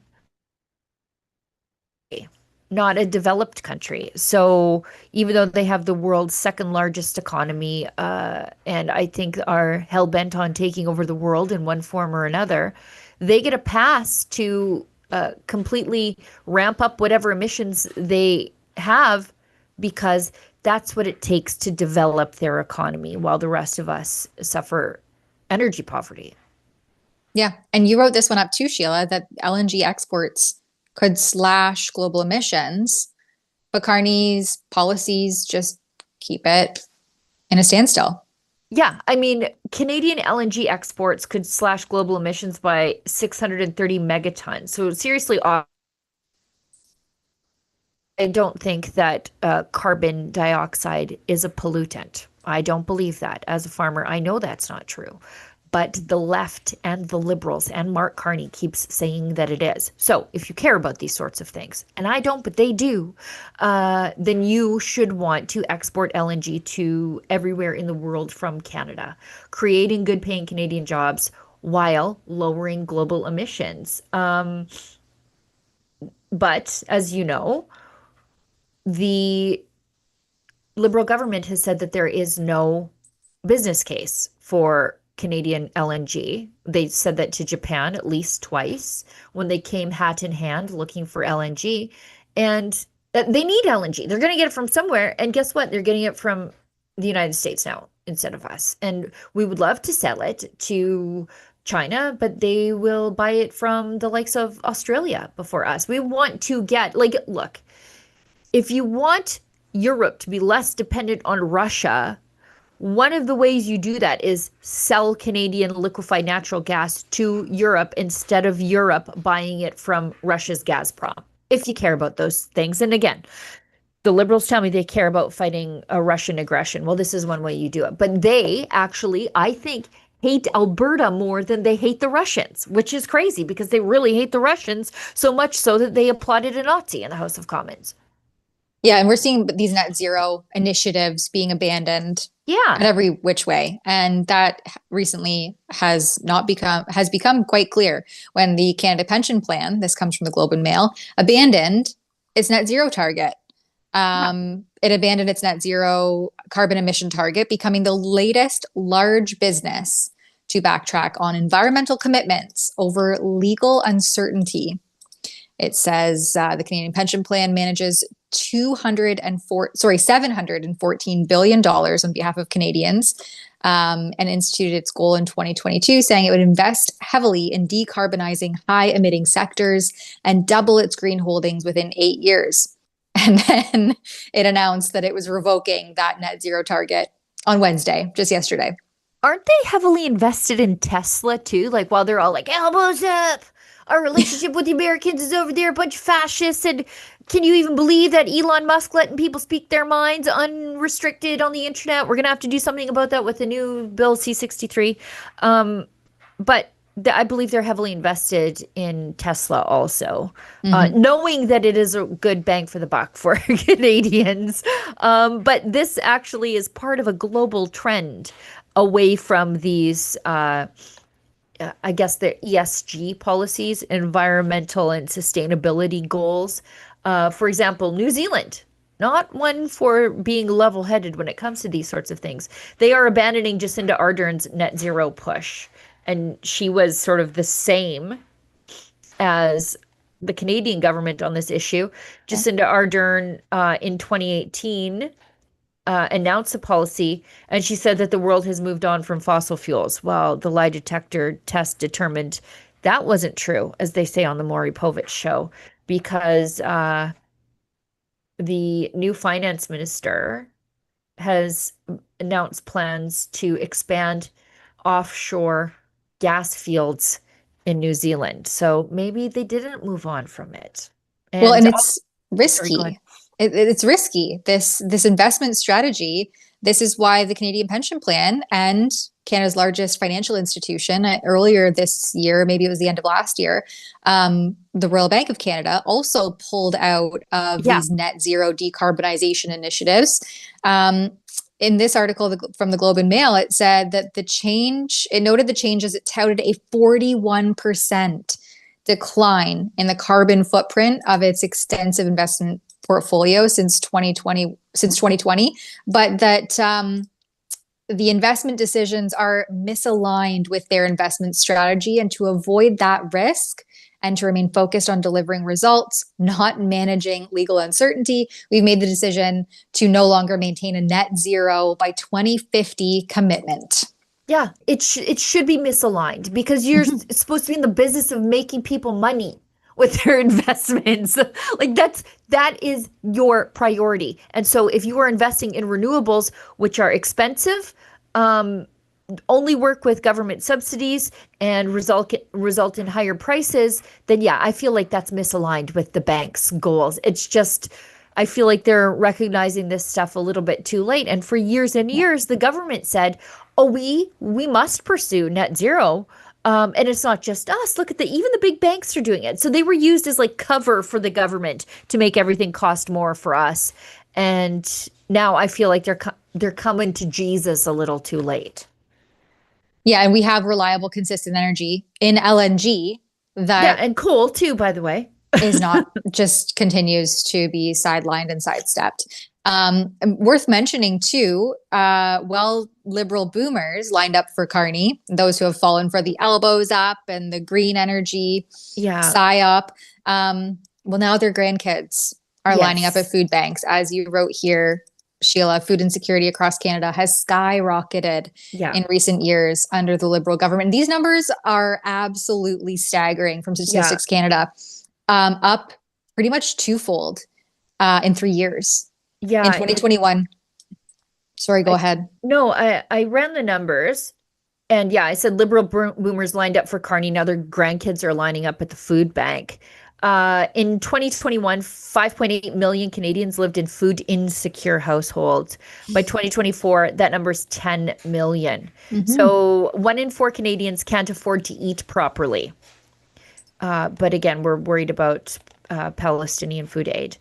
not a developed country. So even though they have the world's second largest economy, and I think are hell-bent on taking over the world in one form or another, they get a pass to completely ramp up whatever emissions they have, because that's what it takes to develop their economy, while the rest of us suffer energy poverty. Yeah. And you wrote this one up too, Sheila, that LNG exports could slash global emissions, but Carney's policies just keep it in a standstill. Yeah, I mean, Canadian LNG exports could slash global emissions by 630 megatons. So seriously, I don't think that carbon dioxide is a pollutant. I don't believe that. As a farmer, I know that's not true. But the left and the liberals and Mark Carney keeps saying that it is. So if you care about these sorts of things, and I don't, but they do, then you should want to export LNG to everywhere in the world from Canada, creating good paying Canadian jobs while lowering global emissions. But as you know, the Liberal government has said that there is no business case for Canadian LNG. They said that to Japan at least twice when they came hat in hand looking for LNG. And they need LNG. They're going to get it from somewhere. And guess what? They're getting it from the United States now instead of us. And we would love to sell it to China, but they will buy it from the likes of Australia before us. We want to get, like, look, if you want Europe to be less dependent on Russia, one of the ways you do that is sell Canadian liquefied natural gas to Europe instead of Europe buying it from Russia's Gazprom, if you care about those things. And again, the liberals tell me they care about fighting a Russian aggression. Well, this is one way you do it. But they actually, I think, hate Alberta more than they hate the Russians, which is crazy because they really hate the Russians so much so that they applauded a Nazi in the House of Commons. Yeah, and we're seeing these net zero initiatives being abandoned Yeah. at every which way. And that recently has become quite clear when the Canada Pension Plan, this comes from the Globe and Mail, abandoned its net zero target. It abandoned its net zero carbon emission target, becoming the latest large business to backtrack on environmental commitments over legal uncertainty. It says the Canadian Pension Plan manages $714 billion on behalf of Canadians, and instituted its goal in 2022, saying it would invest heavily in decarbonizing high-emitting sectors and double its green holdings within 8 years. And then it announced that it was revoking that net zero target on Wednesday, just yesterday. Aren't they heavily invested in Tesla too? Like, while they're all like, elbows up, our relationship with the Americans is over there, a bunch of fascists. And can you even believe that Elon Musk letting people speak their minds unrestricted on the internet? We're going to have to do something about that with the new Bill C-63. But I believe they're heavily invested in Tesla also, knowing that it is a good bang for the buck for Canadians. But this actually is part of a global trend away from these I guess the ESG policies, environmental and sustainability goals. For example, New Zealand, not one for being level-headed when it comes to these sorts of things. They are abandoning Jacinda Ardern's net zero push. And she was sort of the same as the Canadian government on this issue. Jacinda Ardern in 2018 announced a policy, and she said that the world has moved on from fossil fuels. Well, the lie detector test determined that wasn't true, as they say on the Maury Povich show, because the new finance minister has announced plans to expand offshore gas fields in New Zealand. So maybe they didn't move on from it. And it's risky. It's risky, this investment strategy. This is why the Canadian Pension Plan and Canada's largest financial institution earlier this year, maybe it was the end of last year, the Royal Bank of Canada also pulled out of these net zero decarbonization initiatives. In this article from the Globe and Mail, it said that it noted the changes. It touted a 41% decline in the carbon footprint of its extensive investment portfolio since 2020, but that the investment decisions are misaligned with their investment strategy, and to avoid that risk and to remain focused on delivering results, not managing legal uncertainty, we've made the decision to no longer maintain a net zero by 2050 commitment. Yeah, it should be misaligned because you're supposed to be in the business of making people money with their investments. Like that is your priority. And so if you are investing in renewables, which are expensive, only work with government subsidies and result in higher prices, then yeah, I feel like that's misaligned with the bank's goals. It's just, I feel like they're recognizing this stuff a little bit too late. And for years and years, the government said, "Oh, we must pursue net zero." And it's not just us. Look at even the big banks are doing it. So they were used as like cover for the government to make everything cost more for us. And now I feel like they're coming to Jesus a little too late. Yeah, and we have reliable, consistent energy in LNG that and coal too, by the way. is not just continues to be sidelined and sidestepped. Worth mentioning too, liberal boomers lined up for Carney, those who have fallen for the elbows up and the green energy psyop. Well, now their grandkids are lining up at food banks. As you wrote here, Sheila, food insecurity across Canada has skyrocketed in recent years under the Liberal government. These numbers are absolutely staggering from Statistics Canada, up pretty much twofold in 3 years. Yeah. In 2021. Sorry, go ahead. No, I ran the numbers. And I said Liberal boomers lined up for Carney. Now their grandkids are lining up at the food bank. In 2021, 5.8 million Canadians lived in food insecure households. By 2024, that number is 10 million. Mm-hmm. So 1 in 4 Canadians can't afford to eat properly. But again, we're worried about Palestinian food aid.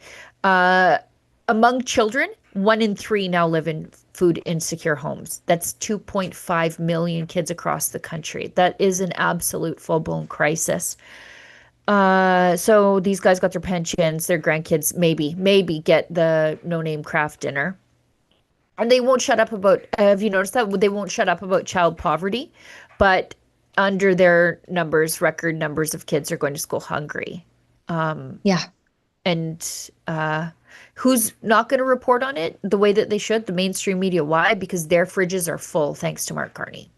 Among children, 1 in 3 now live in food insecure homes. That's 2.5 million kids across the country. That is an absolute full-blown crisis. So these guys got their pensions, their grandkids maybe get the no-name craft dinner. And they won't shut up about, have you noticed that? They won't shut up about child poverty, but under their numbers, record numbers of kids are going to school hungry. And who's not going to report on it the way that they should? The mainstream media. Why? Because their fridges are full, thanks to Mark Carney.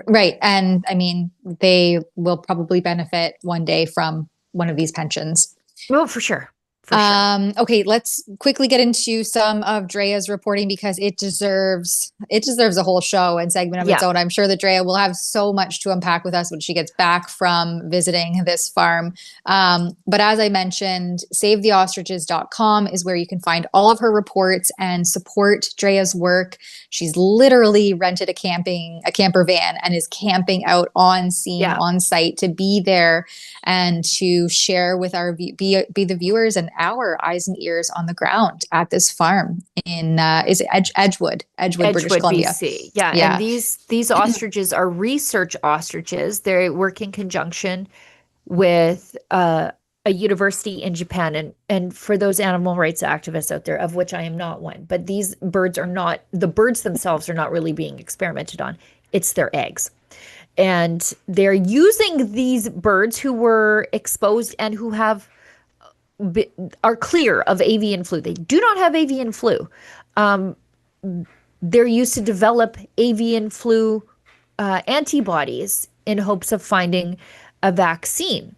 Right. And I mean, they will probably benefit one day from one of these pensions. Oh, for sure. Sure. Okay, let's quickly get into some of Drea's reporting because it deserves a whole show and segment of its own. I'm sure that Drea will have so much to unpack with us when she gets back from visiting this farm. But as I mentioned, SaveTheOstriches.com is where you can find all of her reports and support Drea's work. She's literally rented a camper van and is camping out on scene, on site, to be there and to share with be the viewers and our eyes and ears on the ground at this farm in is it Edgewood, British Columbia, BC. And these ostriches are research ostriches. They work in conjunction with a university in Japan, and for those animal rights activists out there, of which I am not one, but these birds the birds themselves are not really being experimented on. It's their eggs. And they're using these birds who were exposed and who are clear of avian flu. They do not have avian flu. They're used to develop avian flu antibodies in hopes of finding a vaccine.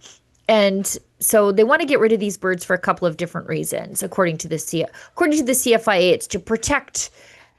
And so they want to get rid of these birds for a couple of different reasons. According to the CFIA, it's to protect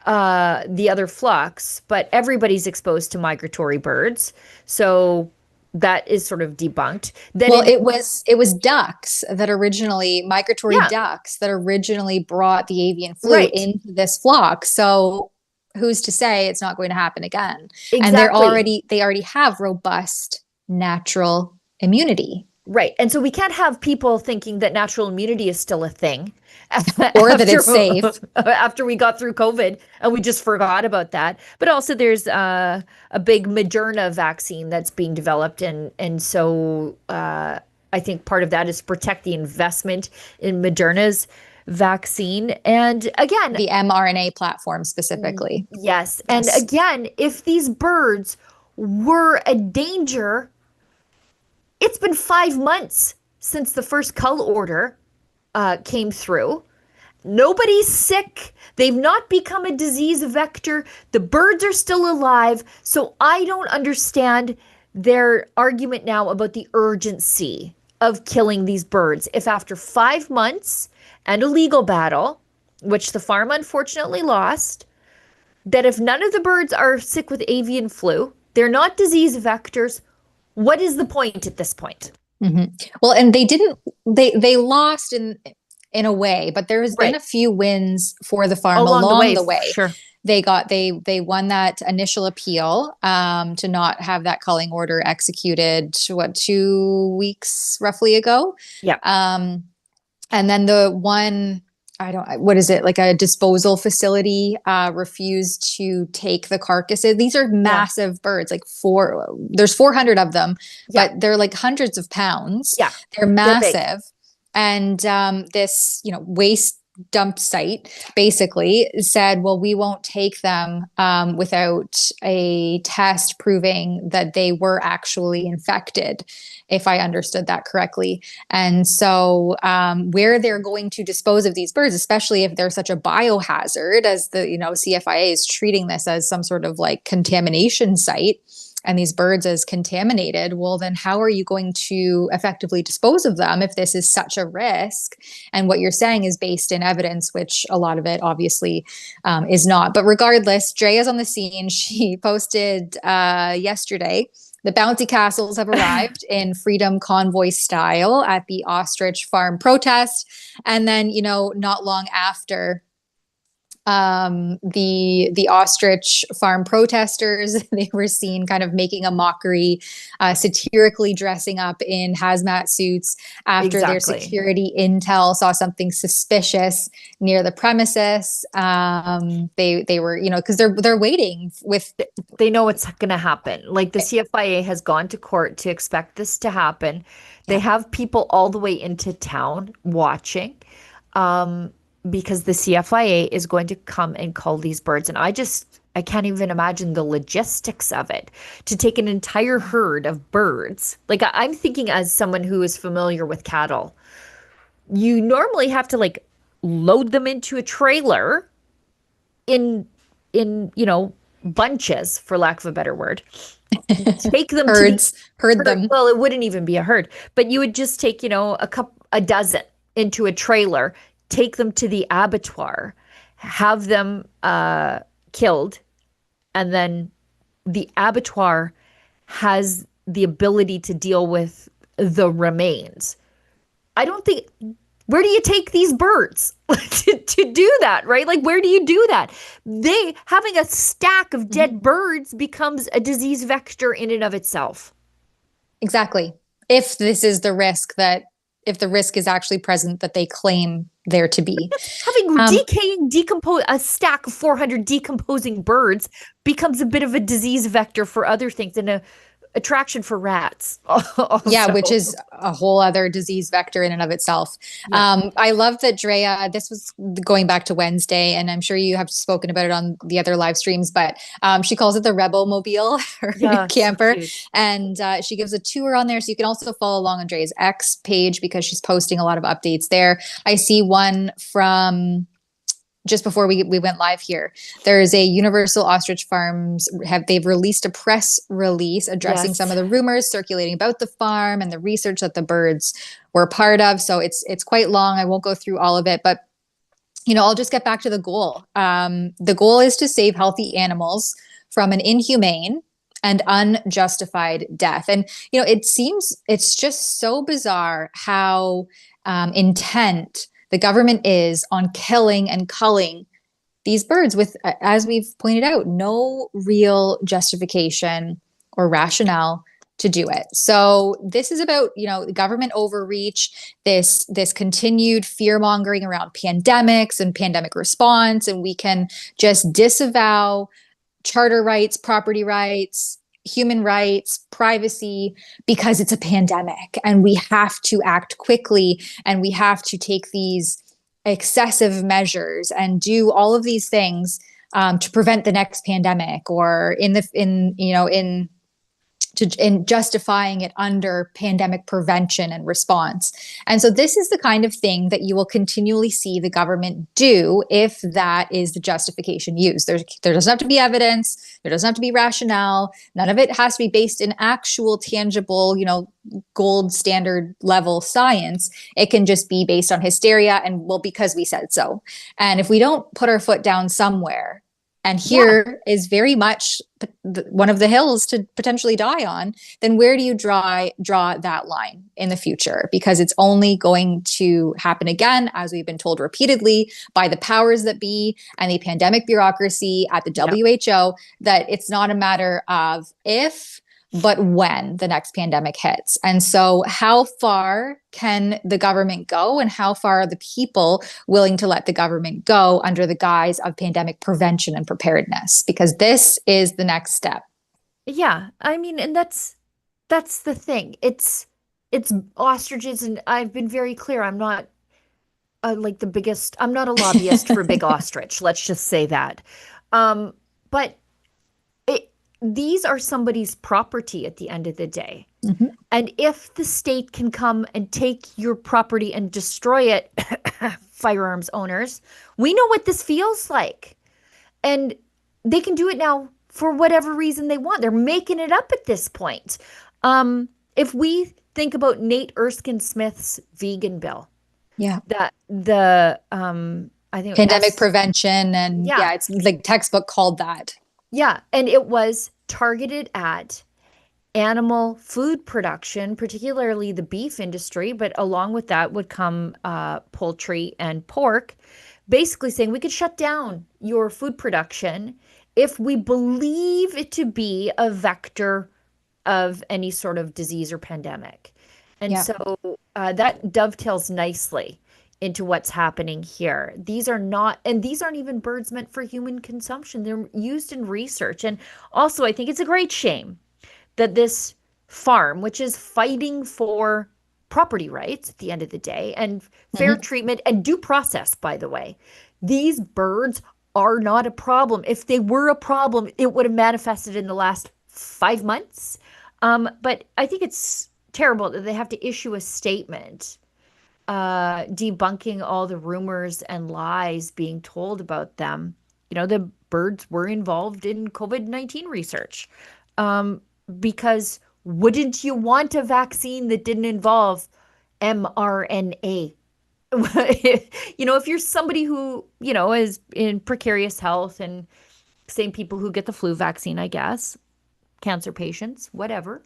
the other flocks, but everybody's exposed to migratory birds. So that is sort of debunked. Then it was ducks that originally, migratory ducks that originally brought the avian flu into this flock. So who's to say it's not going to happen again? Exactly. And they already have robust natural immunity. Right. And so we can't have people thinking that natural immunity is still a thing. Or that it's safe. After we got through COVID and we just forgot about that. But also there's a big Moderna vaccine that's being developed. And so I think part of that is protect the investment in Moderna's vaccine. And again, the mRNA platform specifically. Yes. And again, if these birds were a danger, it's been 5 months since the first cull order came through. Nobody's sick. They've not become a disease vector. The birds are still alive. So I don't understand their argument now about the urgency of killing these birds. If after 5 months and a legal battle, which the farm unfortunately lost, that if none of the birds are sick with avian flu, they're not disease vectors, what is the point at this point? Well, and they lost in a way, but there has been a few wins for the farm along the way. Sure. They won that initial appeal to not have that culling order executed 2 weeks roughly ago. Yeah. And then the one, what is it, like a disposal facility refused to take the carcasses. These are massive birds, like there's 400 of them, but they're like hundreds of pounds. Yeah. They're massive. And this, waste dump site basically said, well, we won't take them without a test proving that they were actually infected, if I understood that correctly. And so where they're going to dispose of these birds, especially if they're such a biohazard, as the CFIA is treating this as some sort of like contamination site, and these birds as contaminated, well, then how are you going to effectively dispose of them if this is such a risk? And what you're saying is based in evidence, which a lot of it obviously is not. But regardless, Drea's on the scene. She posted yesterday, the bouncy castles have arrived in Freedom Convoy style at the Ostrich farm protest. And then, not long after, the Ostrich farm protesters, they were seen kind of making a mockery, satirically dressing up in hazmat suits after their security intel saw something suspicious near the premises. They were, because they're waiting with. They know it's going to happen. Like the CFIA has gone to court to expect this to happen. They have people all the way into town watching. Because the CFIA is going to come and cull these birds. And I can't even imagine the logistics of it. To take an entire herd of birds, like I'm thinking as someone who is familiar with cattle, you normally have to like load them into a trailer in bunches, for lack of a better word. Take them herd them. Well, it wouldn't even be a herd, but you would just take, a dozen into a trailer, take them to the abattoir, have them killed, and then the abattoir has the ability to deal with the remains. I don't think, where do you take these birds to do that, right? Like, where do you do that? Having a stack of dead birds becomes a disease vector in and of itself. Exactly. If this is the risk if the risk is actually present that they claim there to be. Having a stack of 400 decomposing birds becomes a bit of a disease vector for other things and a attraction for rats. Also. Yeah, which is a whole other disease vector in and of itself. Yeah. I love that Drea, this was going back to Wednesday, and I'm sure you have spoken about it on the other live streams, but she calls it the Rebel Mobile, her new camper. So and she gives a tour on there. So you can also follow along on Drea's X page because she's posting a lot of updates there. I see one from just before we went live here. There's a Universal Ostrich Farms, they've released a press release addressing some of the rumors circulating about the farm and the research that the birds were part of. So it's quite long. I won't go through all of it, but I'll just get back to the goal. The goal is to save healthy animals from an inhumane and unjustified death. And, it seems it's just so bizarre how intent the government is on killing and culling these birds with, as we've pointed out, no real justification or rationale to do it. So this is about, government overreach, this continued fear mongering around pandemics and pandemic response. And we can just disavow charter rights, property rights, human rights, privacy, because it's a pandemic and we have to act quickly and we have to take these excessive measures and do all of these things to prevent the next pandemic, or in justifying it under pandemic prevention and response. And so this is the kind of thing that you will continually see the government do if that is the justification used. There doesn't have to be evidence. There doesn't have to be rationale. None of it has to be based in actual, tangible, gold standard level science. It can just be based on hysteria and, well, because we said so. And if we don't put our foot down somewhere, and here is very much one of the hills to potentially die on, then where do you draw that line in the future? Because it's only going to happen again, as we've been told repeatedly by the powers that be and the pandemic bureaucracy at the WHO, that it's not a matter of if, but when the next pandemic hits. And so how far can the government go, and how far are the people willing to let the government go under the guise of pandemic prevention and preparedness? Because this is the next step. Yeah, I mean, and that's the thing. It's ostriches, and I've been very clear. I'm not like the biggest. I'm not a lobbyist for big ostrich. Let's just say that. But these are somebody's property at the end of the day. Mm-hmm. And if the state can come and take your property and destroy it, firearms owners, we know what this feels like. And they can do it now for whatever reason they want. They're making it up at this point. If we think about Nate Erskine Smith's vegan bill, that I think pandemic prevention, and it's like textbook called that. Yeah, and it was targeted at animal food production, particularly the beef industry, but along with that would come poultry and pork, basically saying we could shut down your food production if we believe it to be a vector of any sort of disease or pandemic. And so that dovetails nicely into what's happening here. These aren't even birds meant for human consumption. They're used in research. And also, I think it's a great shame that this farm, which is fighting for property rights at the end of the day and fair treatment and due process, by the way, these birds are not a problem. If they were a problem, it would have manifested in the last 5 months. But I think it's terrible that they have to issue a statement debunking all the rumors and lies being told about them. You know, the birds were involved in COVID-19 research. Because wouldn't you want a vaccine that didn't involve mRNA? You know, if you're somebody who, you know, is in precarious health, and same people who get the flu vaccine, I guess, cancer patients, whatever.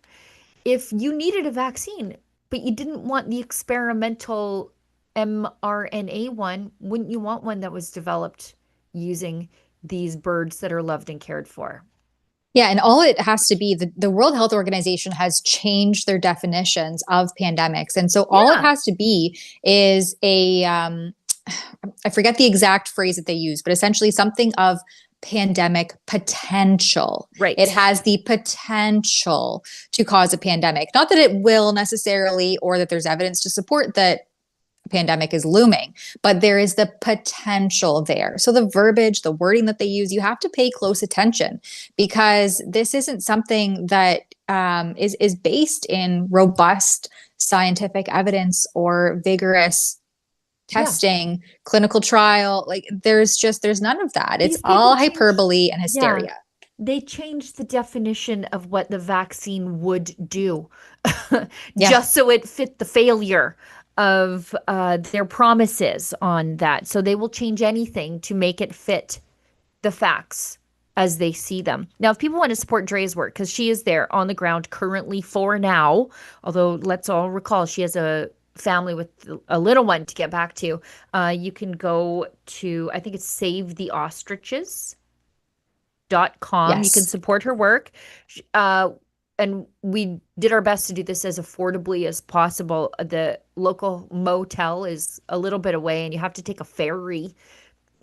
If you needed a vaccine, but you didn't want the experimental mRNA one, wouldn't you want one that was developed using these birds that are loved and cared for? Yeah, and all it has to be, the World Health Organization has changed their definitions of pandemics. And so all it has to be is I forget the exact phrase that they use, but essentially something of pandemic potential. Right. It has the potential to cause a pandemic. Not that it will necessarily, or that there's evidence to support that a pandemic is looming, but there is the potential there. So the verbiage, the wording that they use, you have to pay close attention, because this isn't something that is based in robust scientific evidence or vigorous testing, clinical trial. Like there's none of that. It's all hyperbole and hysteria. Yeah. They changed the definition of what the vaccine would do just so it fit the failure of their promises on that. So they will change anything to make it fit the facts as they see them. Now, if people want to support Dre's work, because she is there on the ground currently for now, although let's all recall she has a family with a little one to get back to, you can go to, I think it's SaveTheOstriches.com. You can support her work. And we did our best to do this as affordably as possible. The local motel is a little bit away, and you have to take a ferry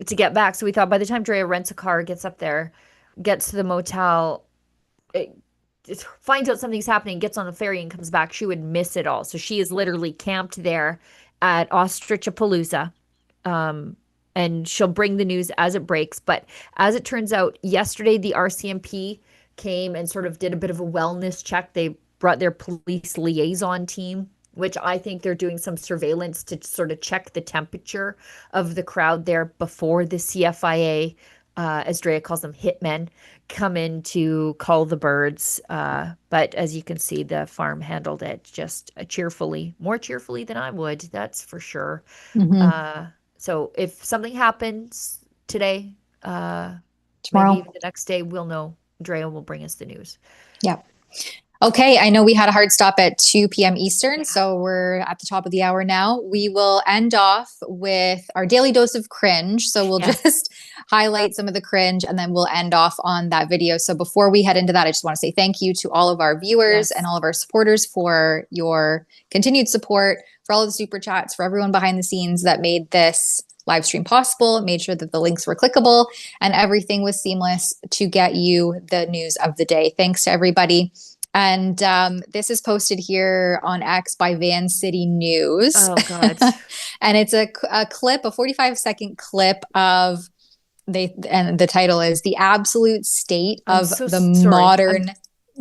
to get back. So we thought by the time Drea rents a car, gets up there, gets to the motel, finds out something's happening, gets on the ferry and comes back, she would miss it all. So she is literally camped there at Ostrichapalooza. And she'll bring the news as it breaks. But as it turns out, yesterday the RCMP came and sort of did a bit of a wellness check. They brought their police liaison team, which I think they're doing some surveillance to sort of check the temperature of the crowd there before the CFIA, as Drea calls them, hitmen, come in to cull the birds. But as you can see, the farm handled it just cheerfully, more cheerfully than I would, that's for sure. So if something happens today, tomorrow. Maybe even the next day, we'll know. Drea will bring us the news. Yeah. Okay, I know we had a hard stop at 2 p.m. Eastern, so we're at the top of the hour now. We will end off with our daily dose of cringe. So we'll just highlight some of the cringe and then we'll end off on that video. So before we head into that, I just want to say thank you to all of our viewers and all of our supporters for your continued support, for all of the super chats, for everyone behind the scenes that made this live stream possible, made sure that the links were clickable and everything was seamless to get you the news of the day. Thanks to everybody. And this is posted here on X by Van City News. Oh, God. And it's a clip, a 45-second clip of and the title is "The Absolute State of the Modern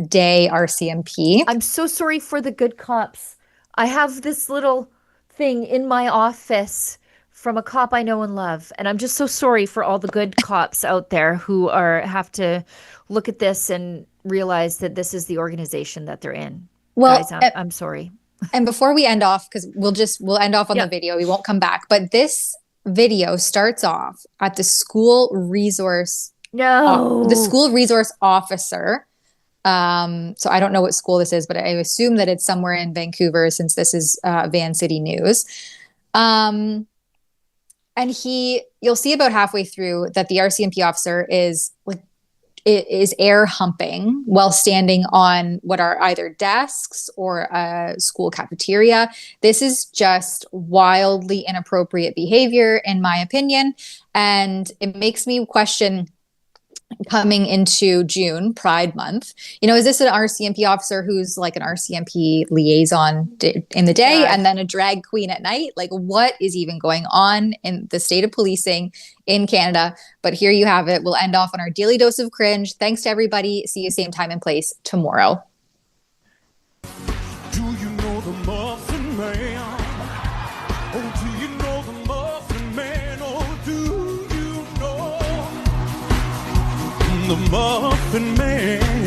Day RCMP." I'm so sorry for the good cops. I have this little thing in my office from a cop I know and love. And I'm just so sorry for all the good cops out there who have to look at this and realize that this is the organization that they're in. Well, guys, I'm sorry. And before we end off, because we'll end off on the video, we won't come back. But this video starts off at the school resource. The school resource officer. So I don't know what school this is, but I assume that it's somewhere in Vancouver since this is Van City News. And you'll see about halfway through that the RCMP officer is air humping while standing on what are either desks or a school cafeteria. This is just wildly inappropriate behavior, in my opinion. And it makes me question, coming into June, Pride Month, is this an RCMP officer who's like an RCMP liaison in the day and then a drag queen at night? Like, what is even going on in the state of policing in Canada? But here you have it. We'll end off on our daily dose of cringe. Thanks to everybody. See you same time and place tomorrow. Do you know the Muffin Man? Oh, do you know the Muffin Man? Oh, do you know the Muffin Man?